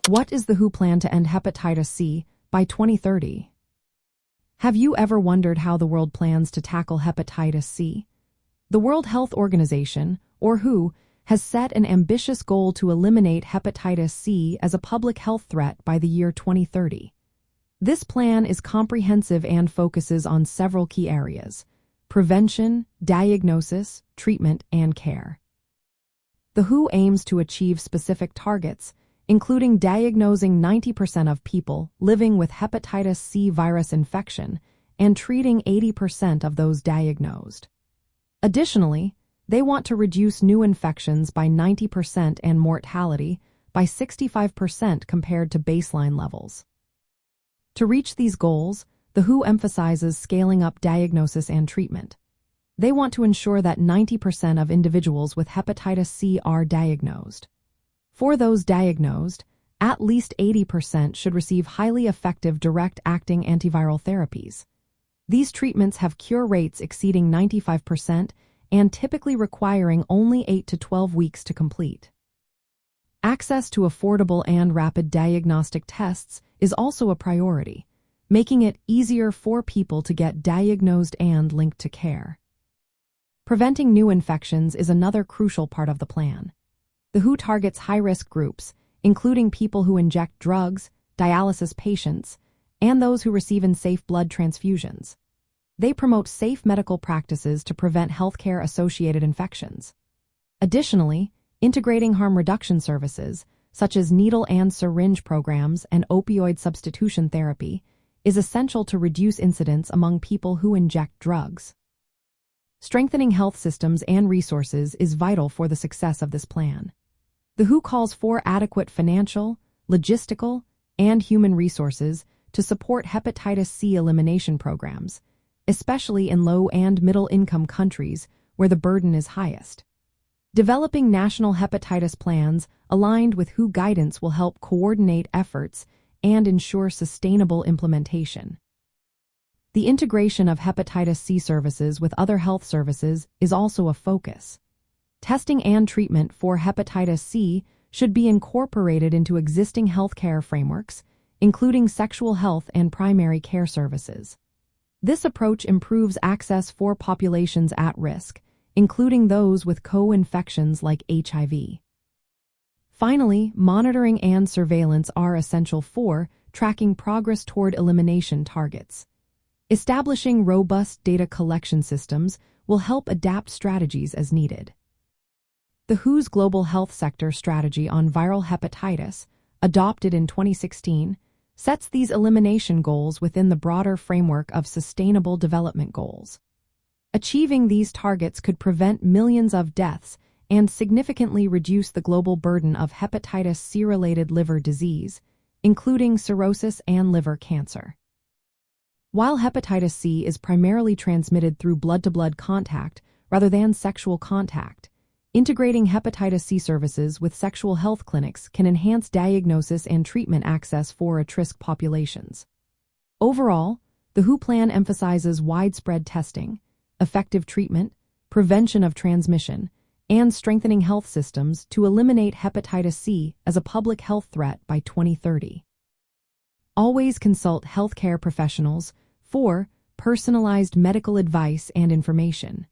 What is the WHO plan to end hepatitis C by 2030? Have you ever wondered how the world plans to tackle hepatitis C? The World Health Organization, or WHO, has set an ambitious goal to eliminate hepatitis C as a public health threat by the year 2030. This plan is comprehensive and focuses on several key areas: prevention, diagnosis, treatment, and care. The WHO aims to achieve specific targets, including diagnosing 90% of people living with hepatitis C virus infection and treating 80% of those diagnosed. Additionally, they want to reduce new infections by 90% and mortality by 65% compared to baseline levels. To reach these goals, the WHO emphasizes scaling up diagnosis and treatment. They want to ensure that 90% of individuals with hepatitis C are diagnosed. For those diagnosed, at least 80% should receive highly effective direct-acting antiviral therapies. These treatments have cure rates exceeding 95% and typically requiring only 8 to 12 weeks to complete. Access to affordable and rapid diagnostic tests is also a priority, making it easier for people to get diagnosed and linked to care. Preventing new infections is another crucial part of the plan. The WHO targets high-risk groups, including people who inject drugs, dialysis patients, and those who receive unsafe blood transfusions. They promote safe medical practices to prevent healthcare-associated infections. Additionally, integrating harm reduction services, such as needle and syringe programs and opioid substitution therapy, is essential to reduce incidence among people who inject drugs. Strengthening health systems and resources is vital for the success of this plan. The WHO calls for adequate financial, logistical, and human resources to support hepatitis C elimination programs, especially in low- and middle-income countries where the burden is highest. Developing national hepatitis plans aligned with WHO guidance will help coordinate efforts and ensure sustainable implementation. The integration of hepatitis C services with other health services is also a focus. Testing and treatment for hepatitis C should be incorporated into existing healthcare frameworks, including sexual health and primary care services. This approach improves access for populations at risk, including those with co-infections like HIV. Finally, monitoring and surveillance are essential for tracking progress toward elimination targets. Establishing robust data collection systems will help adapt strategies as needed. The WHO's Global Health Sector Strategy on Viral Hepatitis, adopted in 2016, sets these elimination goals within the broader framework of Sustainable Development Goals. Achieving these targets could prevent millions of deaths and significantly reduce the global burden of hepatitis C-related liver disease, including cirrhosis and liver cancer. While hepatitis C is primarily transmitted through blood-to-blood contact rather than sexual contact, integrating hepatitis C services with sexual health clinics can enhance diagnosis and treatment access for at-risk populations. Overall, the WHO plan emphasizes widespread testing, effective treatment, prevention of transmission, and strengthening health systems to eliminate hepatitis C as a public health threat by 2030. Always consult healthcare professionals for personalized medical advice and information.